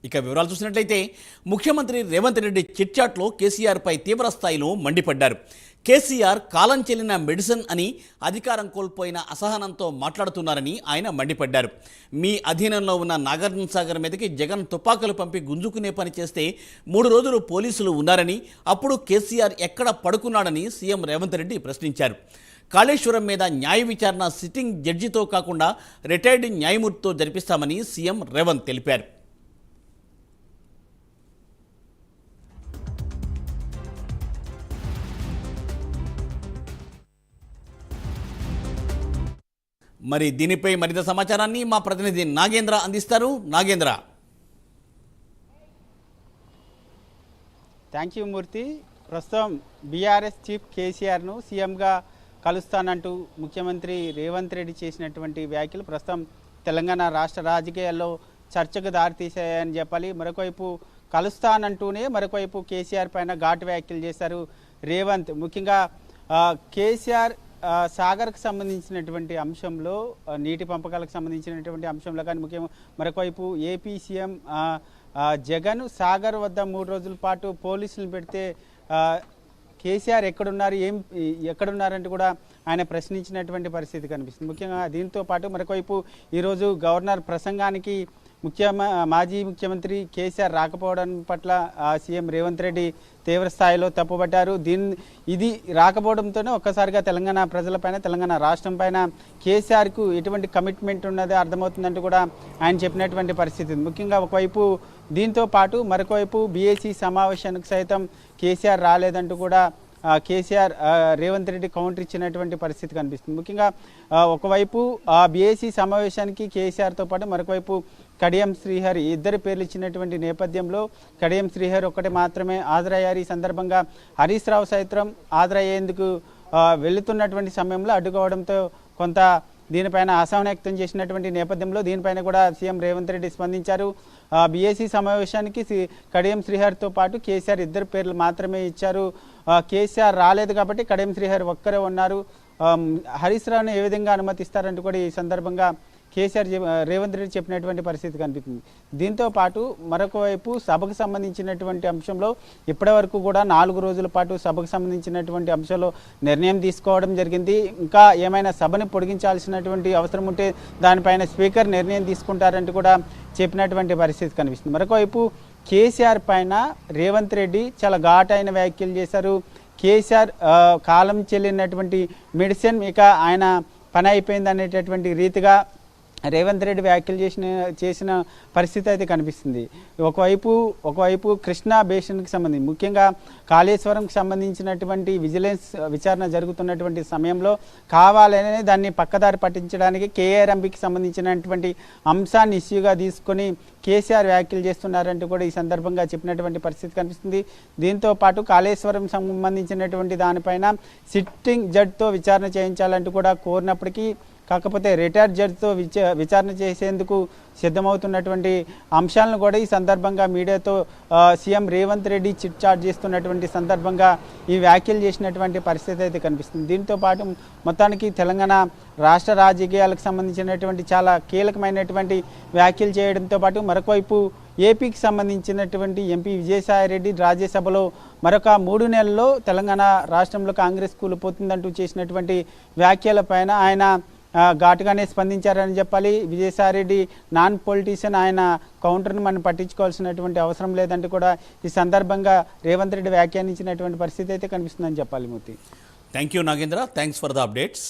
ఇక వివరాలు చూసినట్లయితే ముఖ్యమంత్రి రేవంత్ రెడ్డి చిట్చాట్లో కేసీఆర్పై తీవ్రస్థాయిలో మండిపడ్డారు. కేసీఆర్ కాలం చెల్లిన మెడిసిన్ అని అధికారం కోల్పోయిన అసహనంతో మాట్లాడుతున్నారని ఆయన మండిపడ్డారు. మీ అధీనంలో ఉన్న నాగార్జునసాగర్ మీదకి జగన్ తుపాకులు పంపి గుంజుకునే పని చేస్తే 3 రోజులు పోలీసులు ఉన్నారని, అప్పుడు కేసీఆర్ ఎక్కడ పడుకున్నాడని సీఎం రేవంత్ రెడ్డి ప్రశ్నించారు. కాళేశ్వరం మీద న్యాయ విచారణ సిట్టింగ్ జడ్జితో కాకుండా రిటైర్డ్ న్యాయమూర్తితో జరిపిస్తామని సీఎం రేవంత్ తెలిపారు. మరి దీనిపై మరింత సమాచారాన్ని మా ప్రతినిధి నాగేంద్ర అందిస్తారు. నాగేంద్ర. థ్యాంక్ యూ మూర్తి. ప్రస్తుతం బీఆర్ఎస్ చీఫ్ కేసీఆర్ను సీఎంగా కలుస్తానంటూ ముఖ్యమంత్రి రేవంత్ రెడ్డి చేసినటువంటి వ్యాఖ్యలు ప్రస్తుతం తెలంగాణ రాష్ట్ర రాజకీయాల్లో చర్చకు దారితీసాయని చెప్పాలి. మరొకవైపు కలుస్తానంటూనే మరొకవైపు కేసీఆర్ పైన ఘాటు వ్యాఖ్యలు చేశారు రేవంత్. ముఖ్యంగా కేసీఆర్ సాగర్కు సంబంధించినటువంటి అంశంలో, నీటి పంపకాలకు సంబంధించినటువంటి అంశంలో కానీ ముఖ్యంగా మరొకవైపు ఏపీ సీఎం జగన్ సాగర్ వద్ద 3 రోజుల పాటు పోలీసులను పెడితే కేసీఆర్ ఎక్కడున్నారంటూ కూడా ఆయన ప్రశ్నించినటువంటి పరిస్థితి కనిపిస్తుంది. ముఖ్యంగా దీంతో పాటు మరొకవైపు ఈరోజు గవర్నర్ ప్రసంగానికి మాజీ ముఖ్యమంత్రి కేసీఆర్ రాకపోవడం పట్ల సీఎం రేవంత్ రెడ్డి తీవ్ర స్థాయిలో తప్పుపట్టారు. ఇది రాకపోవడంతోనే ఒక్కసారిగా తెలంగాణ ప్రజలపైన, తెలంగాణ రాష్ట్రం పైన కేసీఆర్కు ఎటువంటి కమిట్మెంట్ ఉన్నదో అర్థమవుతుందంటూ కూడా ఆయన చెప్పినటువంటి పరిస్థితి. ముఖ్యంగా ఒకవైపు దీంతో పాటు మరొకవైపు బీఏసీ సమావేశానికి సైతం కేసీఆర్ రాలేదంటూ కూడా కేసీఆర్ రేవంత్ రెడ్డి కౌంటర్ ఇచ్చినటువంటి పరిస్థితి కనిపిస్తుంది. ముఖ్యంగా ఒకవైపు బీఏసీ సమావేశానికి కేసీఆర్తో పాటు మరొకవైపు కడియం శ్రీహరి ఇద్దరు పేర్లు ఇచ్చినటువంటి నేపథ్యంలో కడియం శ్రీహరి ఒక్కటే మాత్రమే హాజరయ్యారు. ఈ సందర్భంగా హరీష్ రావు సైతం హాజరయ్యేందుకు వెళుతున్నటువంటి సమయంలో అడ్డుకోవడంతో కొంత దీనిపైన అసహనం వ్యక్తం చేసినటువంటి నేపథ్యంలో దీనిపైన కూడా సీఎం రేవంత్ రెడ్డి స్పందించారు. బీఏసీ సమావేశానికి కడియం శ్రీహరితో పాటు కేసీఆర్ ఇద్దరు పేర్లు మాత్రమే ఇచ్చారు. కేసీఆర్ రాలేదు కాబట్టి కడియం శ్రీహరి ఒక్కరే ఉన్నారు. హరీష్ రావును ఏ విధంగా అనుమతిస్తారంటూ కూడా ఈ సందర్భంగా కేసీఆర్ రేవంత్ రెడ్డి చెప్పినటువంటి పరిస్థితి కనిపిస్తుంది. దీంతో పాటు మరొక వైపు సభకు సంబంధించినటువంటి అంశంలో ఇప్పటి వరకు కూడా 4 రోజుల పాటు సభకు సంబంధించినటువంటి అంశంలో నిర్ణయం తీసుకోవడం జరిగింది. ఇంకా ఏమైనా సభని పొడిగించాల్సినటువంటి అవసరం ఉంటే దానిపైన స్పీకర్ నిర్ణయం తీసుకుంటారంటూ కూడా చెప్పినటువంటి పరిస్థితి కనిపిస్తుంది. మరొకవైపు కేసీఆర్ పైన రేవంత్ రెడ్డి చాలా ఘాటైన వ్యాఖ్యలు చేశారు. కేసీఆర్ కాలం చెల్లినటువంటి మెడిసిన్ ఇక ఆయన పని అయిపోయింది అనేటటువంటి రీతిగా రేవంత్ రెడ్డి వ్యాఖ్యలు చేసిన పరిస్థితి అయితే కనిపిస్తుంది. ఒకవైపు కృష్ణా బేసిన్కి సంబంధించి ముఖ్యంగా కాళేశ్వరంకి సంబంధించినటువంటి విజిలెన్స్ విచారణ జరుగుతున్నటువంటి సమయంలో కావాలనే దాన్ని పక్కదారి పట్టించడానికి కేఆర్ఎంబీకి సంబంధించినటువంటి అంశాన్ని ఇష్యూగా తీసుకొని కేసీఆర్ వ్యాఖ్యలు చేస్తున్నారంటూ కూడా ఈ సందర్భంగా చెప్పినటువంటి పరిస్థితి కనిపిస్తుంది. దీంతో పాటు కాళేశ్వరం సంబంధించినటువంటి దానిపైన సిట్టింగ్ జడ్జితో విచారణ చేయించాలంటూ కూడా కోరినప్పటికీ కాకపోతే రిటైర్డ్ జడ్జితో విచారణ చేసేందుకు సిద్ధమవుతున్నటువంటి అంశాలను కూడా ఈ సందర్భంగా మీడియాతో CM Revanth Reddy chit chat చేస్తున్నటువంటి సందర్భంగా ఈ వ్యాఖ్యలు చేసినటువంటి పరిస్థితి అయితే కనిపిస్తుంది. దీంతో పాటు మొత్తానికి తెలంగాణ రాష్ట్ర రాజకీయాలకు సంబంధించినటువంటి చాలా కీలకమైనటువంటి వ్యాఖ్యలు చేయడంతో పాటు మరొకవైపు ఏపీకి సంబంధించినటువంటి ఎంపీ విజయసాయిరెడ్డి రాజ్యసభలో మరొక 3 నెలల్లో తెలంగాణ రాష్ట్రంలో కాంగ్రెస్ కూలిపోతుందంటూ చేసినటువంటి వ్యాఖ్యలపైన ఆయన ఘాటుగానే స్పందించారని చెప్పాలి. విజయసాయిరెడ్డి నాన్ పొలిటీషియన్, ఆయన కౌంటర్ను మనం పట్టించుకోవాల్సినటువంటి అవసరం లేదంటూ కూడా ఈ సందర్భంగా రేవంత్ రెడ్డి వ్యాఖ్యానించినటువంటి పరిస్థితి అయితే కనిపిస్తుందని చెప్పాలి. Murthy. Thank you Nagendra. Thanks for the updates.